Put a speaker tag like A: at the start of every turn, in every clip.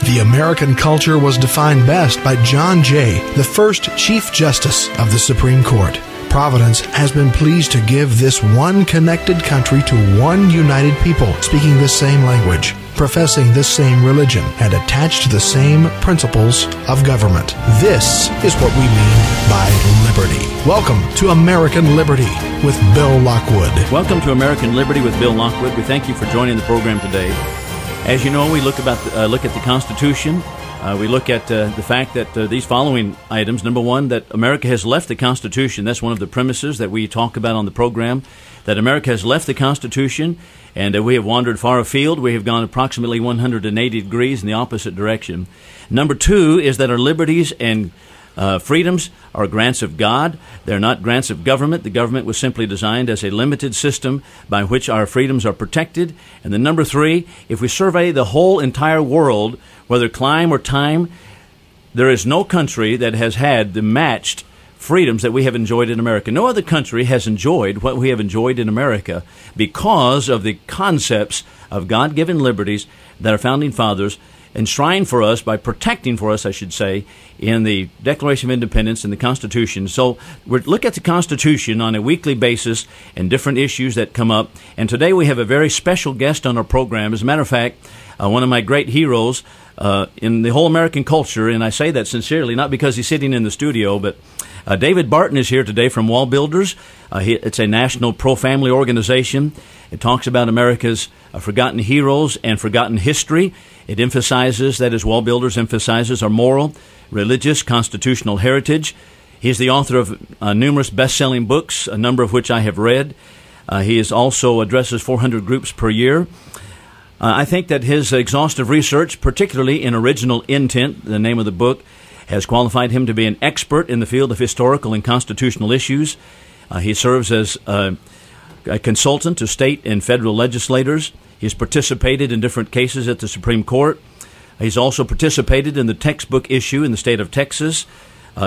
A: The American culture was defined best by John Jay, the first Chief Justice of the Supreme Court. Providence has been pleased to give this one connected country to one united people, speaking the same language, professing the same religion, and attached to the same principles of government. This is what we mean by liberty. Welcome to American Liberty with Bill Lockwood.
B: Welcome to American Liberty with Bill Lockwood. We thank you for joining the program today. As you know, we look at the Constitution. We look at the fact that these following items. Number one, that America has left the Constitution. That's one of the premises that we talk about on the program, that America has left the Constitution and we have wandered far afield. We have gone approximately 180 degrees in the opposite direction. Number two is that our liberties and freedoms are grants of God. They're not grants of government. The government was simply designed as a limited system by which our freedoms are protected. And then number three, if we survey the whole entire world, whether clime or time, there is no country that has had the matched freedoms that we have enjoyed in America. No other country has enjoyed what we have enjoyed in America because of the concepts of God-given liberties that our founding fathers enshrined for us by protecting for us, I should say, in the Declaration of Independence and the Constitution. So we look at the Constitution on a weekly basis and different issues that come up. And today we have a very special guest on our program. As a matter of fact, one of my great heroes in the whole American culture, and I say that sincerely, not because he's sitting in the studio, but David Barton is here today from Wall Builders. It's a national pro-family organization. It talks about America's forgotten heroes and forgotten history. It emphasizes, that is, Wall Builders emphasizes our moral, religious, constitutional heritage. He's the author of numerous best-selling books, a number of which I have read. He is also addresses 400 groups per year. I think that his exhaustive research, particularly in Original Intent, the name of the book, has qualified him to be an expert in the field of historical and constitutional issues. He serves as a consultant to state and federal legislators. He's participated in different cases at the Supreme Court. He's also participated in the textbook issue in the state of Texas.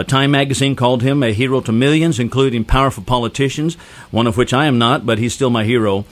B: Time magazine called him a hero to millions, including powerful politicians, one of which I am not, but he's still my hero.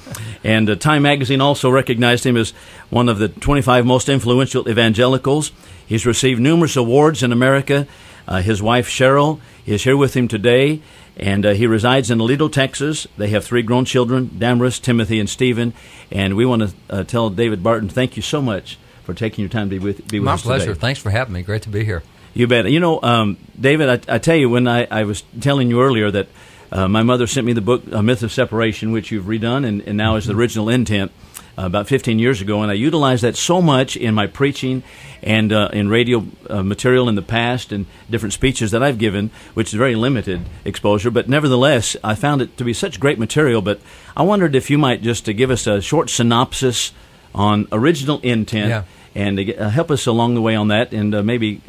B: And Time magazine also recognized him as one of the 25 most influential evangelicals. He's received numerous awards in America. His wife, Cheryl, is here with him today, and he resides in Aledo, Texas. They have 3 grown children, Damaris, Timothy, and Stephen. And we want to tell David Barton, thank you so much for taking your time to be with us today.
C: My pleasure. Thanks for having me. Great to be here.
B: You bet. You know, David, I tell you, when I was telling you earlier that my mother sent me the book, A Myth of Separation, which you've redone, and now is the Original Intent, about 15 years ago, and I utilized that so much in my preaching and in radio material in the past and different speeches that I've given, which is very limited exposure, but nevertheless, I found it to be such great material. But I wondered if you might just give us a short synopsis on Original Intent and help us along the way on that, and maybe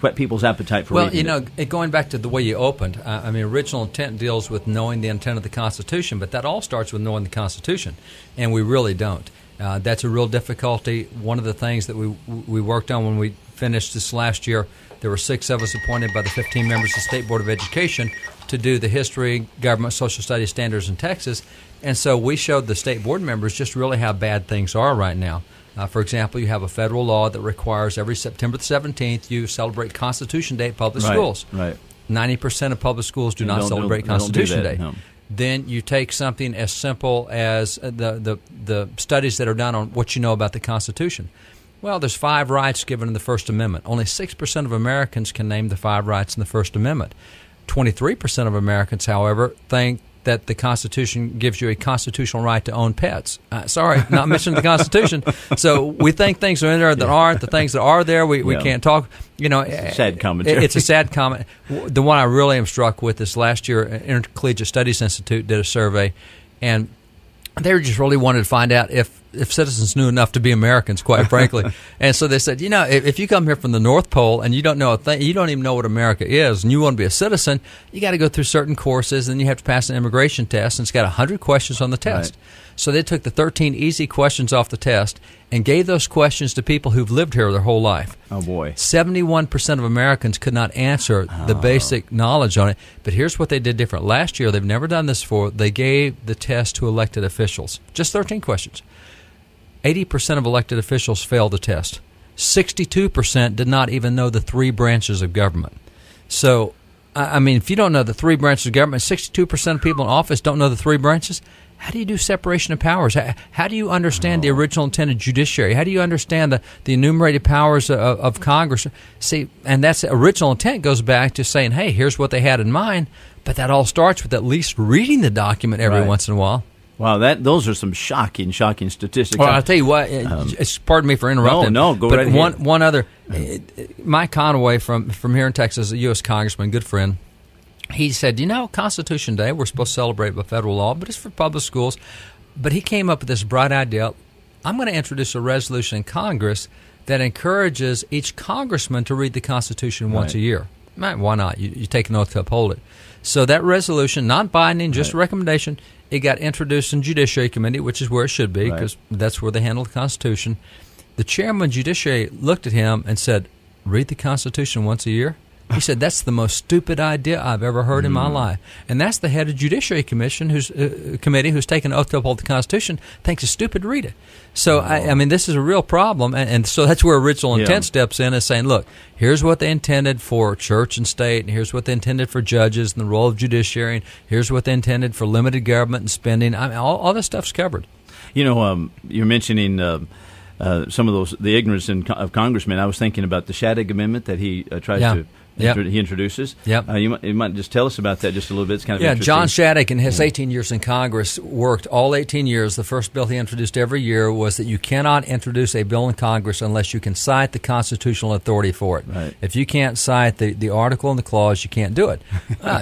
B: whet people's appetite for reading it.
C: Well, going back to the way you opened, Original Intent deals with knowing the intent of the Constitution, but that all starts with knowing the Constitution, and we really don't. That's a real difficulty. One of the things that we worked on when we finished this last year, there were 6 of us appointed by the 15 members of the State Board of Education to do the history, government, social studies standards in Texas, and so we showed the state board members just really how bad things are right now. For example, you have a federal law that requires every September the 17th you celebrate Constitution Day at public schools.
B: Right.
C: 90% of public schools do not celebrate Constitution Day. No. Then you take something as simple as the studies that are done on what you know about the Constitution. Well, there's 5 rights given in the First Amendment. Only 6% of Americans can name the 5 rights in the First Amendment. 23% of Americans, however, think that the Constitution gives you a constitutional right to own pets. Sorry, not mentioning the Constitution. So we think things are in there that aren't. The things that are there, we can't talk.
B: It's a sad commentary.
C: It's a sad comment. The one I really am struck with is last year, Intercollegiate Studies Institute did a survey, and they just really wanted to find out if citizens knew enough to be Americans, quite frankly. And so they said, if you come here from the North Pole and you don't know a thing, you don't even know what America is, and you want to be a citizen, you got to go through certain courses, and you have to pass an immigration test, and it's got 100 questions on the test. Right. So they took the 13 easy questions off the test and gave those questions to people who've lived here their whole life.
B: Oh, boy.
C: 71% of Americans could not answer the basic knowledge on it. But here's what they did different. Last year, they've never done this before, they gave the test to elected officials. Just 13 questions. 80% of elected officials failed the test. 62% did not even know the three branches of government. So, I mean, if you don't know the three branches of government, 62% of people in office don't know the three branches. How do you do separation of powers? How do you understand the original intent of judiciary? How do you understand the enumerated powers of Congress? See, and that's original intent goes back to saying, hey, here's what they had in mind, but that all starts with at least reading the document every once in a while.
B: Wow, those are some shocking statistics.
C: Well, I'll tell you what. Pardon me for interrupting.
B: No, go right ahead.
C: One other, Mike Conaway from here in Texas, a U.S. congressman, good friend. He said, Constitution Day, we're supposed to celebrate by federal law, but it's for public schools. But he came up with this bright idea. I'm going to introduce a resolution in Congress that encourages each congressman to read the Constitution once a year. Why not? You take an oath to uphold it. So that resolution, not binding, just a recommendation, it got introduced in Judiciary Committee, which is where it should be, because that's where they handle the Constitution. The chairman of Judiciary looked at him and said, read the Constitution once a year? He said, that's the most stupid idea I've ever heard in my life. And that's the head of Judiciary Commission, committee who's taken an oath to uphold the Constitution, thinks it's stupid to read it. So, I mean, this is a real problem. And so that's where original intent steps in, is saying, look, here's what they intended for church and state, and here's what they intended for judges and the role of judiciary, and here's what they intended for limited government and spending. I mean, all this stuff's covered.
B: You're mentioning some of the ignorance of congressmen. I was thinking about the Shattuck Amendment that he tries to... he introduces. You might just tell us about that just a little bit. It's kind of interesting.
C: John Shattuck, in his 18 years in Congress, worked all 18 years. The first bill he introduced every year was that you cannot introduce a bill in Congress unless you can cite the constitutional authority for it.
B: Right.
C: If you can't cite the article and the clause, you can't do it.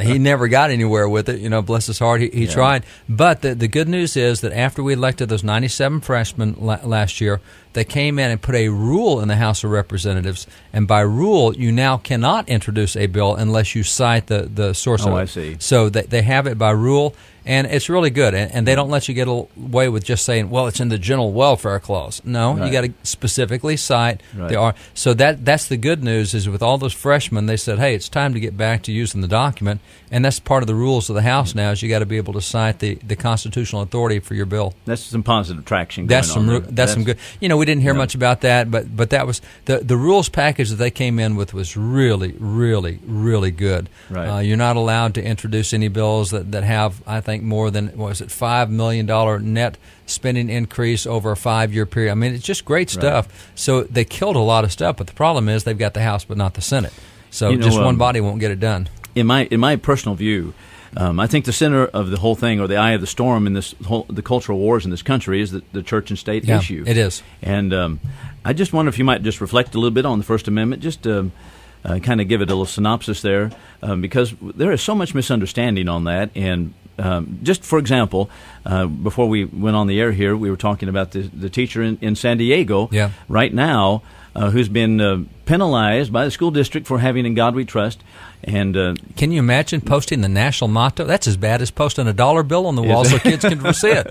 C: He never got anywhere with it. Bless his heart, he tried. But the good news is that after we elected those 97 freshmen last year, they came in and put a rule in the House of Representatives, and by rule, you now cannot introduce a bill unless you cite the source of it.
B: I see.
C: So they have it by rule, and it's really good. And they don't let you get away with just saying, well, it's in the General Welfare Clause. No, you got to specifically cite the. So that's the good news, is with all those freshmen, they said, hey, it's time to get back to using the document, and that's part of the rules of the House now, is you got to be able to cite the constitutional authority for your bill.
B: That's some positive traction going on.
C: That's some good. We didn't hear much about that, but that was the rules package that they came in with was really, really, really good.
B: Right.
C: You're not allowed to introduce any bills that have, I think, more than, $5 million net spending increase over a 5-year period. I mean, it's just great stuff. Right. So they killed a lot of stuff, but the problem is they've got the House but not the Senate. So just one body won't get it done.
B: In my personal view, I think the center of the whole thing, or the eye of the storm in the cultural wars in this country, is the church and state issue.
C: It is.
B: And I just wonder if you might just reflect a little bit on the First Amendment, just kind of give it a little synopsis there, because there is so much misunderstanding on that. And just for example, before we went on the air here, we were talking about the teacher in San Diego right now who's been penalized by the school district for having "In God We Trust." And
C: can you imagine posting the national motto? That's as bad as posting a dollar bill on the wall so kids can see it.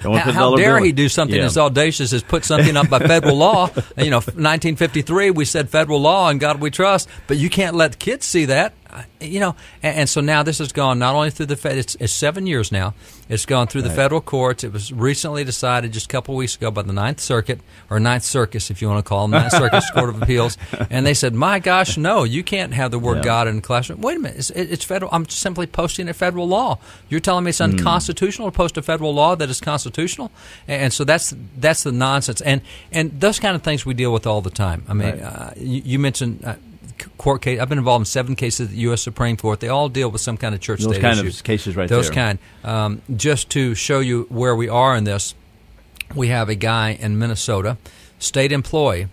C: How dare he do something as audacious as put something up by federal law? 1953, we said federal law, "In God We Trust," but you can't let kids see that. And so now this has gone not only through the Fed, it's 7 years now. It's gone through the federal courts. It was recently decided just a couple of weeks ago by the Ninth Circuit, or Ninth Circus, if you want to call them, Ninth Circuit Court of Appeals. And they said, my gosh, no, you can't have the word God in the classroom. Wait a minute, it's federal. I'm simply posting a federal law. You're telling me it's unconstitutional to post a federal law that is constitutional? And so that's the nonsense. And those kind of things we deal with all the time. I mean, you mentioned... court case. I've been involved in 7 cases at the U.S. Supreme Court. They all deal with some kind of church-state issue.
B: Those kind of cases right there.
C: Those kind. Just to show you where we are in this, we have a guy in Minnesota, state employee.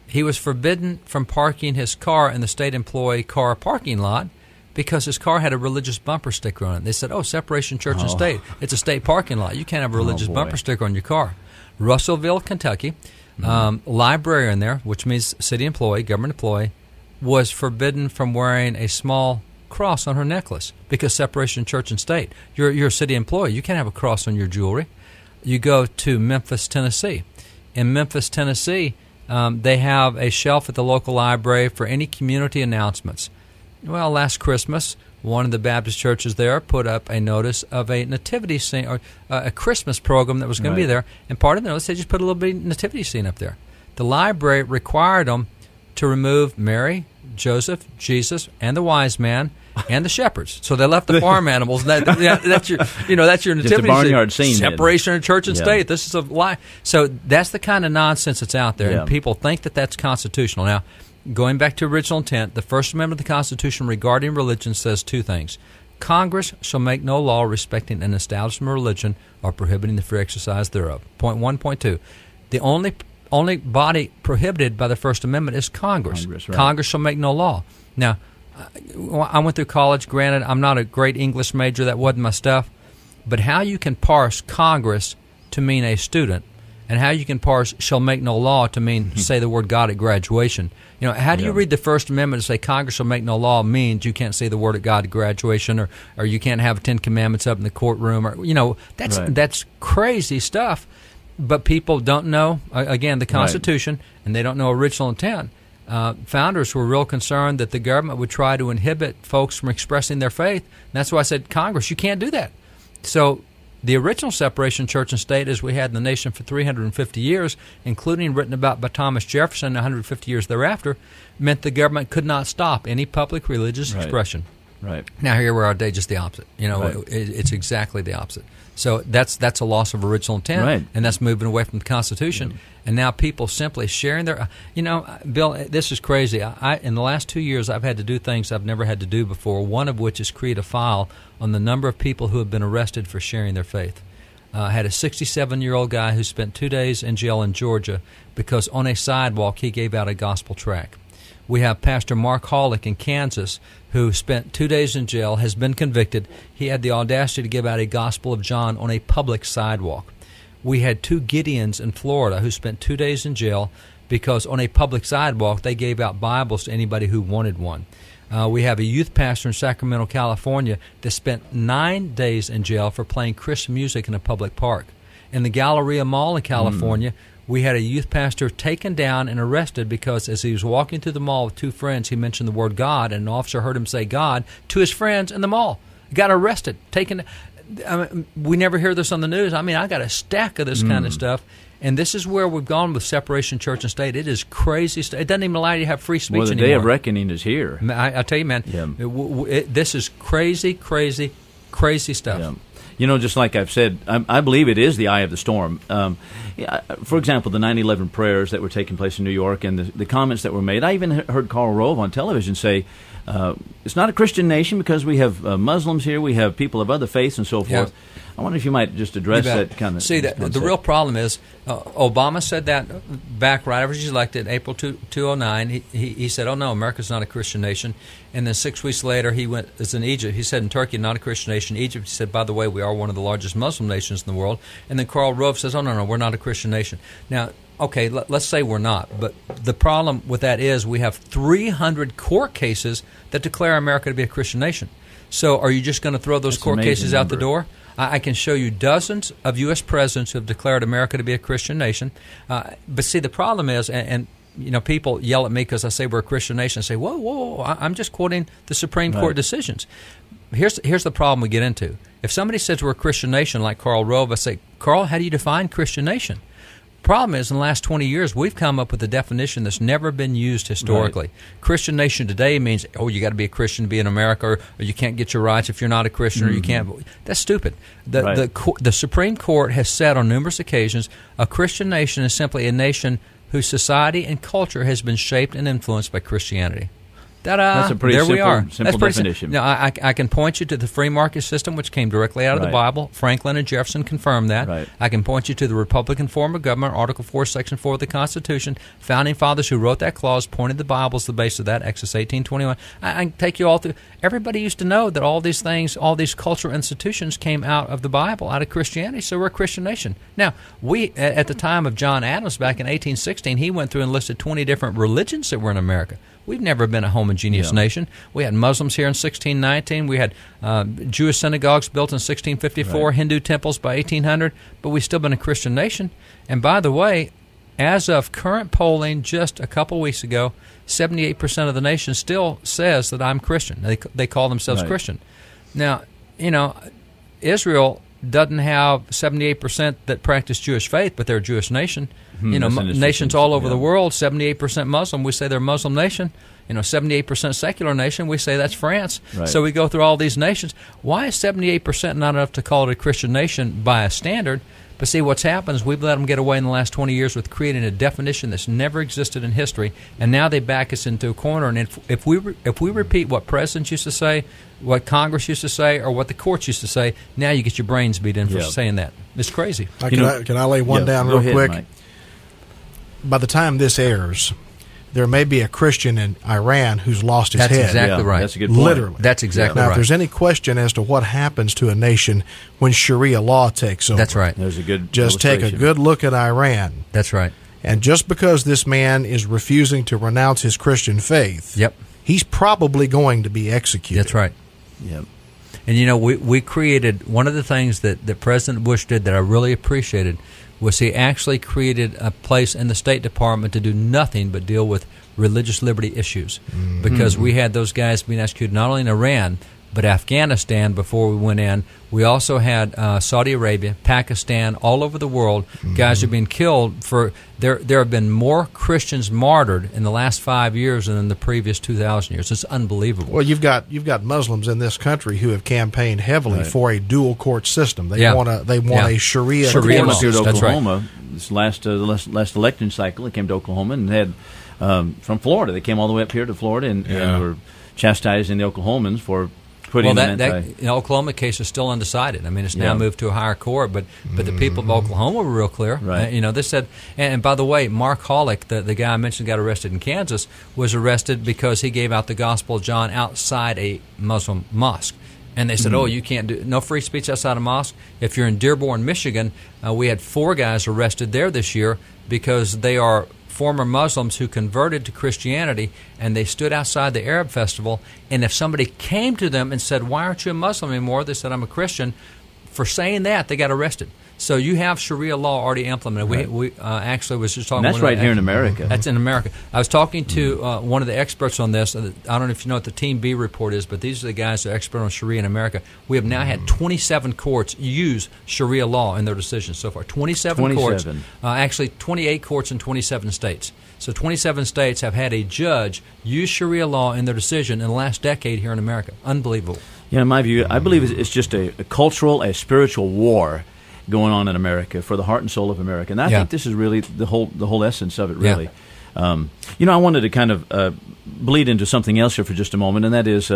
C: He was forbidden from parking his car in the state employee car parking lot because his car had a religious bumper sticker on it. They said, separation church and state. It's a state parking lot. You can't have a religious bumper sticker on your car. Russellville, Kentucky, librarian there, which means city employee, government employee, was forbidden from wearing a small cross on her necklace because separation church and state. You're a city employee. You can't have a cross on your jewelry. You go to Memphis, Tennessee. In Memphis, Tennessee, they have a shelf at the local library for any community announcements. Well, last Christmas, one of the Baptist churches there put up a notice of a nativity scene, or a Christmas program that was going to be there, and part of the notice, they just put a little bit nativity scene up there. the library required them to remove Mary, Joseph, Jesus, and the wise man, and the shepherds. So they left the farm animals. That's your nativity.
B: Just a barnyard scene.
C: Separation of church and state. This is a lie. So that's the kind of nonsense that's out there, and people think that that's constitutional. Now, going back to original intent, the First Amendment of the Constitution regarding religion says two things. Congress shall make no law respecting an establishment of religion or prohibiting the free exercise thereof. Point 1. Point 2. The only body prohibited by the First Amendment is Congress.
B: Right.
C: Congress shall make no law. Now, I went through college. Granted, I'm not a great English major. That wasn't my stuff. But how you can parse Congress to mean a student, and how you can parse shall make no law to mean say the word God at graduation. How do you read the First Amendment to say Congress shall make no law means you can't say the word of God at graduation, or you can't have 10 Commandments up in the courtroom, or that's crazy stuff. But people don't know, again, the Constitution, and they don't know original intent. Founders were real concerned that the government would try to inhibit folks from expressing their faith. And that's why I said, Congress, you can't do that. So the original separation of church and state, as we had in the nation for 350 years, including written about by Thomas Jefferson 150 years thereafter, meant the government could not stop any public religious expression.
B: Right.
C: Now here we are today, just the opposite. It's exactly the opposite. So that's a loss of original intent, and that's moving away from the Constitution. Yeah. And now people simply sharing their, Bill, this is crazy. In the last 2 years, I've had to do things I've never had to do before, one of which is create a file on the number of people who have been arrested for sharing their faith. I had a 67-year-old guy who spent 2 days in jail in Georgia because on a sidewalk he gave out a gospel tract. We have Pastor Mark Hollick in Kansas who spent 2 days in jail, has been convicted. He had the audacity to give out a Gospel of John on a public sidewalk. We had 2 Gideons in Florida who spent 2 days in jail because on a public sidewalk they gave out Bibles to anybody who wanted one. We have a youth pastor in Sacramento, California that spent 9 days in jail for playing Christian music in a public park. In the Galleria Mall in California, we had a youth pastor taken down and arrested because as he was walking through the mall with 2 friends, he mentioned the word God, and an officer heard him say God to his friends in the mall. He got arrested, taken. We never hear this on the news. I got a stack of this kind of stuff, and this is where we've gone with separation of church and state. It is crazy stuff. It doesn't even allow you to have free speech anymore.
B: Well, the day of reckoning is here.
C: I tell you, man, this is crazy, crazy, crazy stuff.
B: Yeah. Just like I've said, I believe it is the eye of the storm. For example, the 9/11 prayers that were taking place in New York and the comments that were made. I even heard Karl Rove on television say, it's not a Christian nation because we have Muslims here, we have people of other faiths and so forth. Yeah. I wonder if you might just address that kind of
C: See, the real problem is Obama said that back right after he was elected, April 2009. He said, oh, no, America's not a Christian nation. And then 6 weeks later, he went, as in Egypt, he said, in Turkey, not a Christian nation. Egypt, he said, by the way, we are one of the largest Muslim nations in the world. And then Karl Rove says, oh, no, we're not a Christian nation. Now, okay, let's say we're not. But the problem with that is we have 300 court cases that declare America to be a Christian nation. So are you just going to throw those court cases out the door? I can show you dozens of U.S. presidents who have declared America to be a Christian nation. But see, the problem is, and people yell at me because I say we're a Christian nation and say, whoa, I'm just quoting the Supreme Court decisions. Here's the problem we get into. If somebody says we're a Christian nation like Karl Rove, I say, Karl, how do you define Christian nation? Problem is, in the last 20 years, we've come up with a definition that's never been used historically. Right. Christian nation today means, you got to be a Christian to be in America, or you can't get your rights if you're not a Christian, or you can't. That's stupid. The Supreme Court has said on numerous occasions, a Christian nation is simply a nation whose society and culture has been shaped and influenced by Christianity.
B: That's a pretty simple definition.
C: Now, I can point you to the free market system, which came directly out of the Bible. Franklin and Jefferson confirmed that. Right. I can point you to the Republican form of government, Article 4, Section 4 of the Constitution. Founding fathers who wrote that clause pointed the Bible as the base of that, Exodus 18:21. I can take you all through. Everybody used to know that all these things, all these cultural institutions came out of the Bible, out of Christianity, so we're a Christian nation. Now, we, at the time of John Adams back in 1816, he went through and listed 20 different religions that were in America. We've never been a homogeneous nation. We had Muslims here in 1619. We had Jewish synagogues built in 1654, Hindu temples by 1800, but we've still been a Christian nation. And by the way, as of current polling just a couple weeks ago, 78% of the nation still says that I'm Christian. They call themselves Christian. Now, Israel doesn't have 78% that practice Jewish faith, but they're a Jewish nation. Nations all over the world, 78% Muslim, we say they're a Muslim nation. 78% secular nation, we say that's France.
B: Right.
C: So we go through all these nations. Why is 78% not enough to call it a Christian nation by a standard? But see, what's happened is we've let them get away in the last 20 years with creating a definition that's never existed in history, and now they back us into a corner. And if we repeat what presidents used to say, what Congress used to say, or what the courts used to say, now you get your brains beat in for saying that. It's crazy.
A: Can I lay one down real quick?
B: Mike.
A: By the time this airs, there may be a Christian in Iran who's lost his head.
C: That's exactly right.
B: That's a good point.
A: Literally.
C: That's exactly
A: now,
C: right.
A: if there's any question as to what happens to a nation when Sharia law takes over,
C: that's right.
B: There's a good
A: just take a good look at Iran.
C: That's right.
A: And just because this man is refusing to renounce his Christian faith, he's probably going to be executed.
C: That's right.
B: Yep.
C: And we created one of the things that President Bush did that I really appreciated was he actually created a place in the State Department to do nothing but deal with religious liberty issues, because we had those guys being executed not only in Iran but Afghanistan before we went in. We also had Saudi Arabia, Pakistan, all over the world. Guys are being killed for. There have been more Christians martyred in the last 5 years than in the previous 2,000 years. It's unbelievable.
A: Well, you've got Muslims in this country who have campaigned heavily for a dual court system. They want a Sharia
B: court
A: system.
B: system.
C: That's
B: Oklahoma, this last election cycle, it came to Oklahoma and had from Florida. They came all the way up here to Florida and were chastising the Oklahomans for putting
C: Oklahoma case is still undecided. I mean, it's now moved to a higher court, but the people of Oklahoma were real clear.
B: Right.
C: They said, and by the way, Mark Hollick, the guy I mentioned got arrested in Kansas, was arrested because he gave out the Gospel of John outside a Muslim mosque. And they said, you can't do no free speech outside a mosque. If you're in Dearborn, Michigan, we had 4 guys arrested there this year because they are former Muslims who converted to Christianity, and they stood outside the Arab festival, and if somebody came to them and said, why aren't you a Muslim anymore? They said, I'm a Christian. For saying that, they got arrested. So you have Sharia law already implemented.
B: Right.
C: We actually was just talking.
B: And that's right here in America.
C: That's in America. I was talking to one of the experts on this. I don't know if you know what the Team B report is, but these are the guys that are expert on Sharia in America. We have now had 27 courts use Sharia law in their decisions so far. 27 courts. Actually, 28 courts in 27 states. So 27 states have had a judge use Sharia law in their decision in the last decade here in America. Unbelievable.
B: In my view, I believe it's just a cultural, a spiritual war going on in America for the heart and soul of America, and I think this is really the whole essence of it. Really, I wanted to kind of bleed into something else here for just a moment, and that is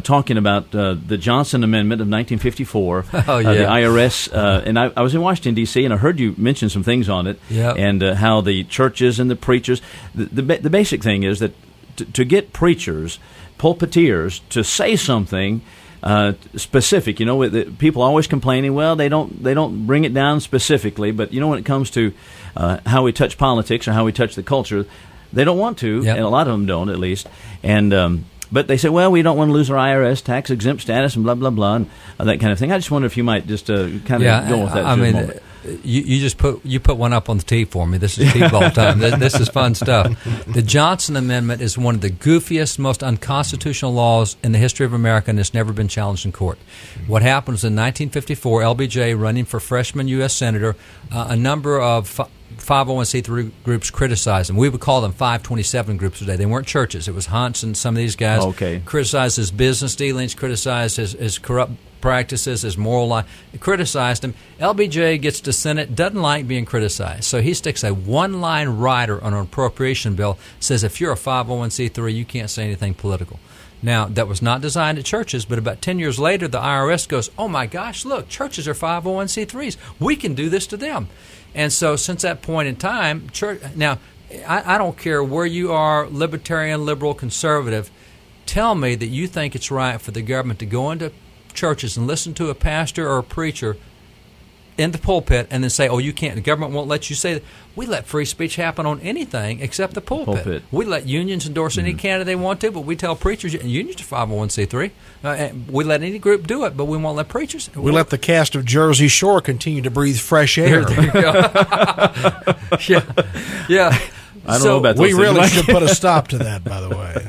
B: talking about the Johnson Amendment of 1954. The IRS, and I was in Washington D.C. and I heard you mention some things on it, and how the churches and the preachers. The basic thing is that to get preachers, pulpiteers, to say something specific. People are always complaining. Well, they don't bring it down specifically, but when it comes to how we touch politics or how we touch the culture, they don't want to, and a lot of them don't, at least. And but they say, well, we don't want to lose our IRS tax exempt status and blah blah blah and that kind of thing. I just wonder if you might just kind of go with that.
C: I mean, moment. You put one up on the tee for me. This is T-ball time. This is fun stuff. The Johnson Amendment is one of the goofiest, most unconstitutional laws in the history of America, and it's never been challenged in court. What happened was in 1954, LBJ running for freshman U.S. Senator, a number of 501c3 groups criticized him. We would call them 527 groups today. They weren't churches. It was Hunts and some of these guys. Criticized his business dealings, criticized his corrupt practices, his moral life, criticized him. LBJ gets to Senate, doesn't like being criticized. So he sticks a one-line rider on an appropriation bill, says if you're a 501c3, you can't say anything political. Now, that was not designed at churches, but about 10 years later, the IRS goes, oh my gosh, look, churches are 501c3s. We can do this to them. And so since that point in time, now, I don't care where you are, libertarian, liberal, conservative, tell me that you think it's right for the government to go into churches and listen to a pastor or a preacher in the pulpit and then say, oh, you can't, the government won't let you say that. We let free speech happen on anything except the pulpit. We let unions endorse any candidate they want to, but we tell preachers, unions are 501c3. We let any group do it, but we won't let preachers.
A: We let the cast of Jersey Shore continue to breathe fresh air.
C: There you go. Yeah.
B: I don't know about those
A: we really should put a stop to that, by the way.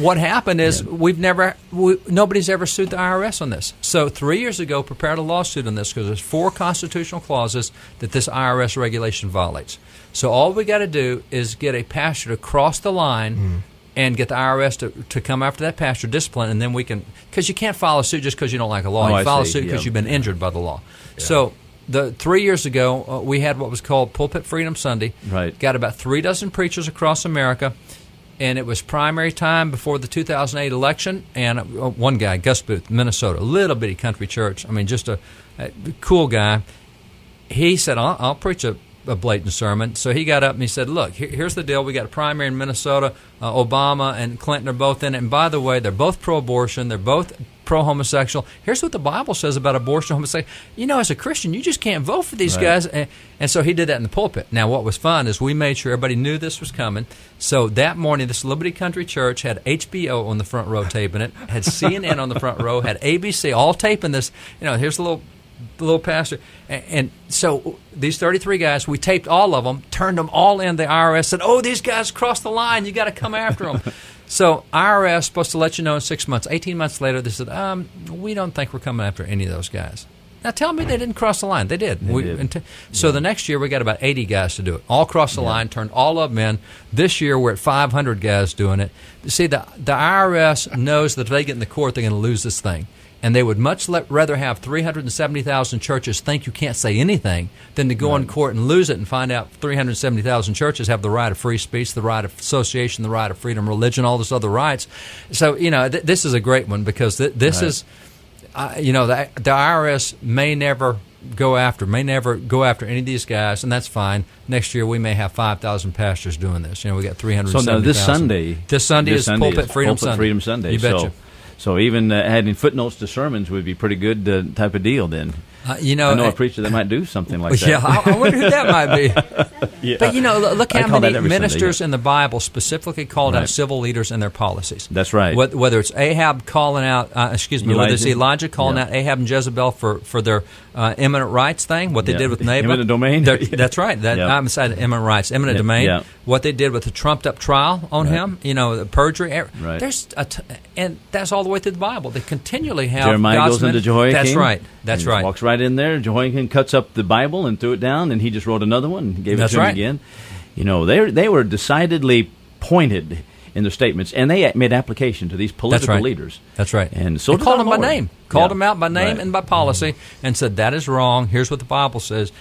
C: what happened is nobody's ever sued the IRS on this. So 3 years ago, prepared a lawsuit on this because there's 4 constitutional clauses that this IRS regulation violates. So all we got to do is get a pastor to cross the line and get the IRS to come after that pastor, discipline, and then we can, because you can't file a suit just because you don't like a law. You file a suit because you've been injured by the law. Yeah. So 3 years ago, we had what was called Pulpit Freedom Sunday.
B: Right. Got
C: about 3 dozen preachers across America, and it was primary time before the 2008 election. And one guy, Gus Booth, Minnesota, a little bitty country church. I mean, just a cool guy. He said, I'll preach a blatant sermon. So he got up and he said, look, here's the deal. We got a primary in Minnesota. Obama and Clinton are both in it. And by the way, they're both pro-abortion. They're both pro-homosexual. Here's what the Bible says about abortion and homosexuality. You know, as a Christian, you just can't vote for these guys. And so he did that in the pulpit. Now, what was fun is we made sure everybody knew this was coming. So that morning, this Liberty Country Church had HBO on the front row taping it, had CNN on the front row, had ABC all taping this. You know, here's the little pastor. And so these 33 guys, we taped all of them, turned them all in. The IRS said, these guys crossed the line. You got to come after them. So IRS supposed to let you know in 6 months. 18 months later, they said, we don't think we're coming after any of those guys. Now tell me they didn't cross the line. They did. So the next year we got about 80 guys to do it. All crossed the line, turned all of them in. This year we're at 500 guys doing it. See, the IRS knows that if they get in the court, they're going to lose this thing. And they would much rather have 370,000 churches think you can't say anything than to go in court and lose it and find out 370,000 churches have the right of free speech, the right of association, the right of freedom of religion, all those other rights. So, this is a great one because this is, the IRS may never go after any of these guys, and that's fine. Next year we may have 5,000 pastors doing this. We got 370,000. So now this Sunday is Pulpit Freedom Sunday. You betcha.
B: So even adding footnotes to sermons would be pretty good type of deal then. I know a preacher that might do something like that.
C: Yeah, I wonder who that might be. But, look how many ministers in the Bible specifically called out civil leaders and their policies.
B: That's right.
C: Whether it's Ahab calling out, whether it's Elijah calling out Ahab and Jezebel for their eminent rights thing, what they did with Naboth.
B: Eminent domain?
C: That's right. I'm beside eminent rights, eminent domain. Yeah. What they did with the trumped-up trial on him, the perjury.
B: Right.
C: And that's all the way through the Bible. They continually have
B: Jeremiah goes into Jehoiakim.
C: That's right.
B: Walks right in there. Jehoiakim cuts up the Bible and threw it down, and he just wrote another one and gave it to him again. They were decidedly pointed in their statements, and they made application to these political leaders.
C: That's right.
B: And so
C: called them by name. Called them out by name and by policy and said, that is wrong. Here's what the Bible says.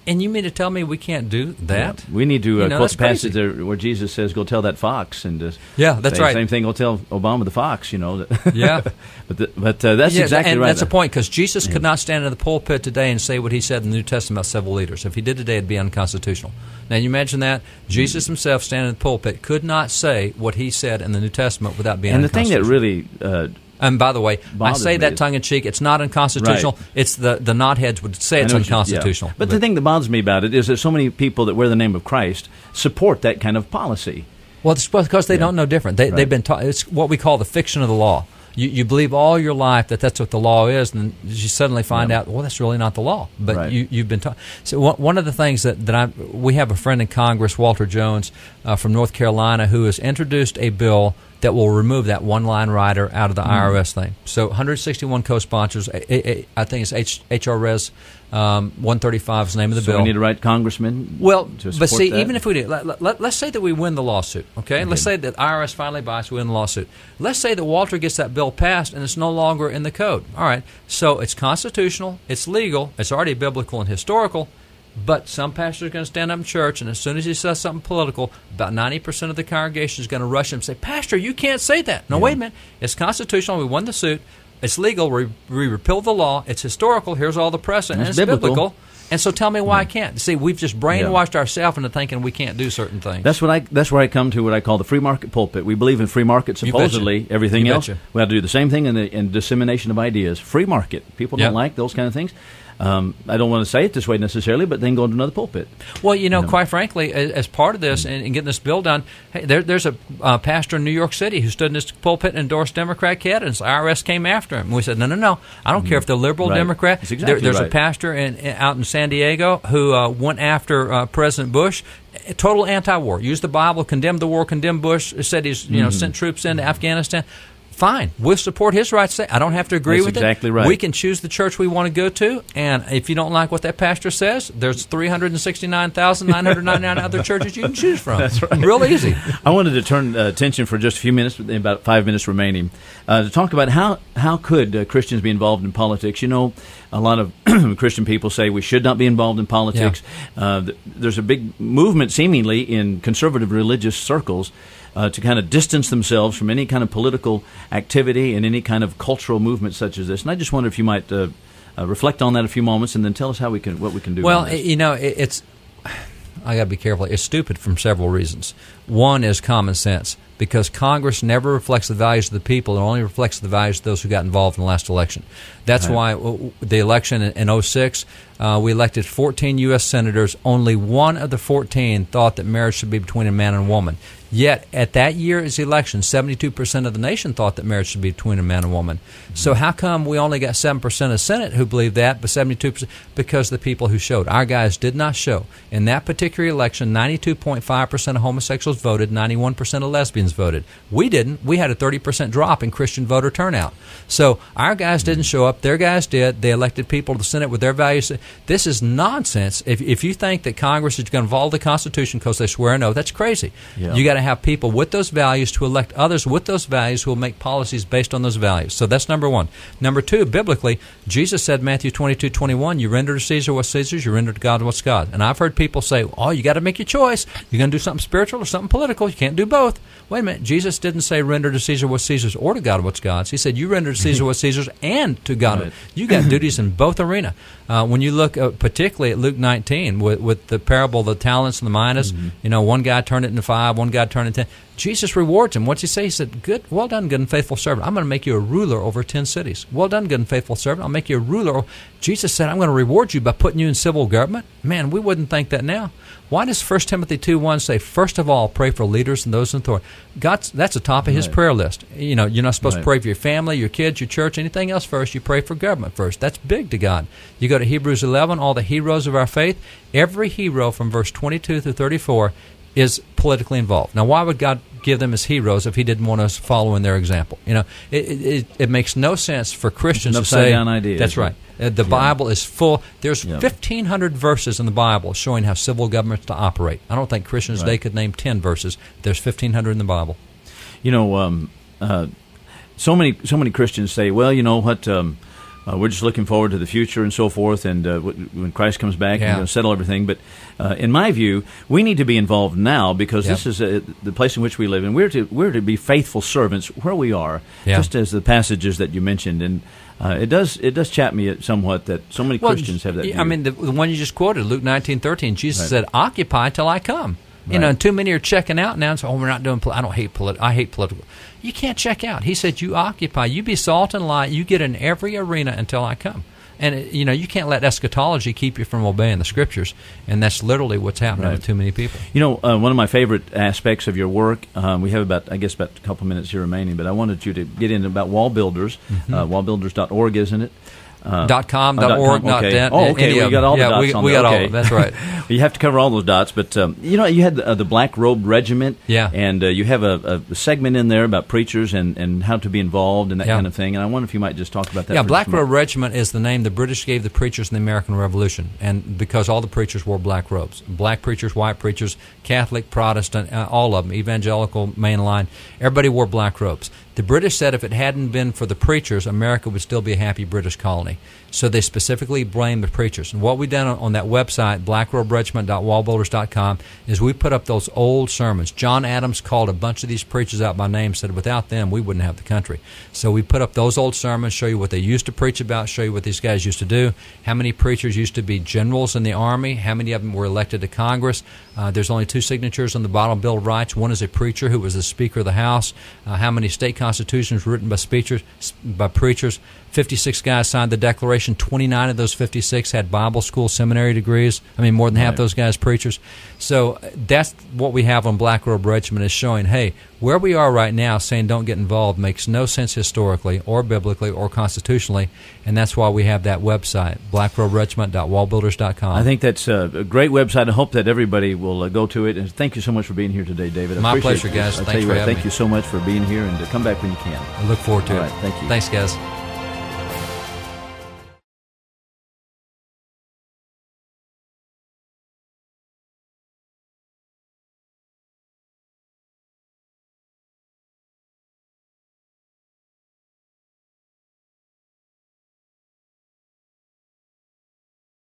C: And you mean to tell me we can't do that?
B: Yeah. We need to quote the passage there where Jesus says, go tell that fox. And
C: that's right.
B: Same thing, go tell Obama the fox,
C: Yeah.
B: But that's exactly right.
C: That's the point, because Jesus could not stand in the pulpit today and say what he said in the New Testament about civil leaders. If he did today, it'd be unconstitutional. Now, you imagine that? Jesus himself standing in the pulpit could not say what he said in the New Testament without being unconstitutional.
B: And the thing that really...
C: and by the way, I say that tongue-in-cheek. It's not unconstitutional. Right. It's the knotheads would say it's unconstitutional.
B: But the thing that bothers me about it is that so many people that wear the name of Christ support that kind of policy.
C: Well, it's because they don't know different. They've been taught. It's what we call the fiction of the law. You believe all your life that that's what the law is, and then you suddenly find out, well, that's really not the law. But you've been taught. So one of the things we have a friend in Congress, Walter Jones, from North Carolina, who has introduced a bill that will remove that one-line rider out of the IRS thing. So 161 co-sponsors. I think it's H.R. Res 135 is the name of the bill.
B: So we need to write congressman.
C: Well, but see, even if we do, let's say that we win the lawsuit. Okay, let's say that IRS finally buys, we win the lawsuit. Let's say that Walter gets that bill passed and it's no longer in the code. All right, so it's constitutional, it's legal, it's already biblical and historical. But some pastors are going to stand up in church, and as soon as he says something political, about 90% of the congregation is going to rush him and say, Pastor, you can't say that. No, wait a minute. It's constitutional. We won the suit. It's legal. We repealed the law. It's historical. Here's all the precedent. And it's biblical. And so tell me why I can't. See, we've just brainwashed ourselves into thinking we can't do certain things.
B: That's where I come to what I call the free market pulpit. We believe in free market, supposedly. Everything else, we have to do the same thing in dissemination of ideas. Free market. People don't like those kind of things. I don't want to say it this way necessarily, but then go to another pulpit.
C: Well, quite frankly, as part of this and getting this bill done, hey, there's a pastor in New York City who stood in this pulpit and endorsed Democrat candidates. The IRS came after him. We said, no. I don't care if they're liberal, Democrat.
B: That's exactly
C: there's
B: right.
C: a pastor out in San Diego who went after President Bush. Total anti-war. Used the Bible, condemned the war, condemned Bush, said he's sent troops into Afghanistan. Fine, we'll support his right to say. I don't have to agree with
B: exactly
C: it.
B: Right.
C: We can choose the church we want to go to, and if you don't like what that pastor says, there's 369,999 other churches you can choose from.
B: That's right.
C: Real easy.
B: I wanted to turn attention for just a few minutes, about 5 minutes remaining, to talk about how could Christians be involved in politics. A lot of Christian people say we should not be involved in politics. Yeah. There's a big movement, seemingly, in conservative religious circles to kind of distance themselves from any kind of political activity and any kind of cultural movement such as this. And I just wonder if you might reflect on that a few moments and then tell us what we can do.
C: Well, it's I got to be careful. It's stupid from several reasons. One is common sense, because Congress never reflects the values of the people. It only reflects the values of those who got involved in the last election. That's why the election in 2006, we elected 14 U.S. senators. Only one of the 14 thought that marriage should be between a man and a woman. Yet, at that year's election, 72% of the nation thought that marriage should be between a man and a woman. So how come we only got 7% of the Senate who believed that, but 72%? Because the people who showed. Our guys did not show. In that particular election, 92.5% of homosexuals voted, 91% of lesbians voted. We didn't. We had a 30% drop in Christian voter turnout. So our guys didn't show up. Their guys did. They elected people to the Senate with their values. This is nonsense. If you think that Congress is going to follow the Constitution because they swear an oath, that's crazy. Yeah. You got to have people with those values to elect others with those values who will make policies based on those values. So that's number one. Number two, biblically, Jesus said, Matthew 22:21, you render to Caesar what's Caesar's, you render to God what's God. And I've heard people say, you got to make your choice. You're going to do something spiritual or something political. You can't do both. Wait a minute. Jesus didn't say render to Caesar what's Caesar's or to God what's God's. He said you render to Caesar what's Caesar's and to God. Right. You got duties in both arena. When you look particularly at Luke 19 with the parable of the talents and the minas, one guy turned it into 5, one guy turned it into 10. Jesus rewards him. What's he say? He said, well done, good and faithful servant. I'm going to make you a ruler over 10 cities. Well done, good and faithful servant. I'll make you a ruler. Jesus said, I'm going to reward you by putting you in civil government. Man, we wouldn't think that now. Why does 1 Timothy 2:1 say, first of all, pray for leaders and those in authority? That's the top of his prayer list. You're not supposed to pray for your family, your kids, your church, anything else first. You pray for government first. That's big to God. You go to Hebrews 11, all the heroes of our faith. Every hero from verse 22 through 34 is politically involved. Now, why would God give them as heroes if he didn't want us following their example? It makes no sense for Christians to say
B: down idea.
C: That's right. The Bible is full. There's 1,500 verses in the Bible showing how civil governments to operate. I don't think Christians today could name 10 verses. There's 1,500 in the Bible.
B: So many Christians say, well, you know what, we're just looking forward to the future and so forth, and when Christ comes back, we're going to settle everything. But in my view, we need to be involved now because this is the place in which we live, and we're to be faithful servants where we are, just as the passages that you mentioned. And it does chap me somewhat that so many Christians have that view.
C: I mean, the one you just quoted, Luke 19:13, Jesus said, "Occupy till I come." And too many are checking out now and say, we're not doing I hate political. You can't check out. He said, you occupy. You be salt and light. You get in every arena until I come. And, you can't let eschatology keep you from obeying the Scriptures. And that's literally what's happening with too many people.
B: One of my favorite aspects of your work, we have about a couple minutes here remaining, but I wanted you to get into about wall builders, wallbuilders.org, isn't it?
C: .com, .org,
B: .net. Oh, okay. You got all the dots on
C: we
B: there.
C: got all of them. That's right.
B: You have to cover all those dots. But, you had the Black Robe Regiment.
C: Yeah.
B: And you have a segment in there about preachers and how to be involved and that kind of thing. And I wonder if you might just talk about that.
C: Yeah, Black Robe Regiment is the name the British gave the preachers in the American Revolution. And because all the preachers wore black robes. Black preachers, white preachers, Catholic, Protestant, all of them, evangelical, mainline. Everybody wore black robes. The British said if it hadn't been for the preachers, America would still be a happy British colony. So they specifically blamed the preachers. And what we've done on that website, blackroberegiment.wallbuilders.com, is we put up those old sermons. John Adams called a bunch of these preachers out by name, said without them, we wouldn't have the country. So we put up those old sermons, show you what they used to preach about, show you what these guys used to do, how many preachers used to be generals in the Army, how many of them were elected to Congress. There's only 2 signatures on the bottom Bill of Rights. One is a preacher who was the Speaker of the House. How many state Constitution was written by preachers. 56 guys signed the Declaration. 29 of those 56 had Bible school seminary degrees. I mean, more than half those guys preachers. So that's what we have on Black Robe Regiment, is showing, hey, where we are right now saying don't get involved makes no sense historically or biblically or constitutionally, and that's why we have that website, blackroberegiment.wallbuilders.com.
B: I think that's a great website. I hope that everybody will go to it. And thank you so much for being here today, David.
C: My pleasure, guys. Thanks for having me.
B: Thank you so much for being here, and come back when you can.
C: I look forward to it.
B: All right, thank you.
C: Thanks, guys.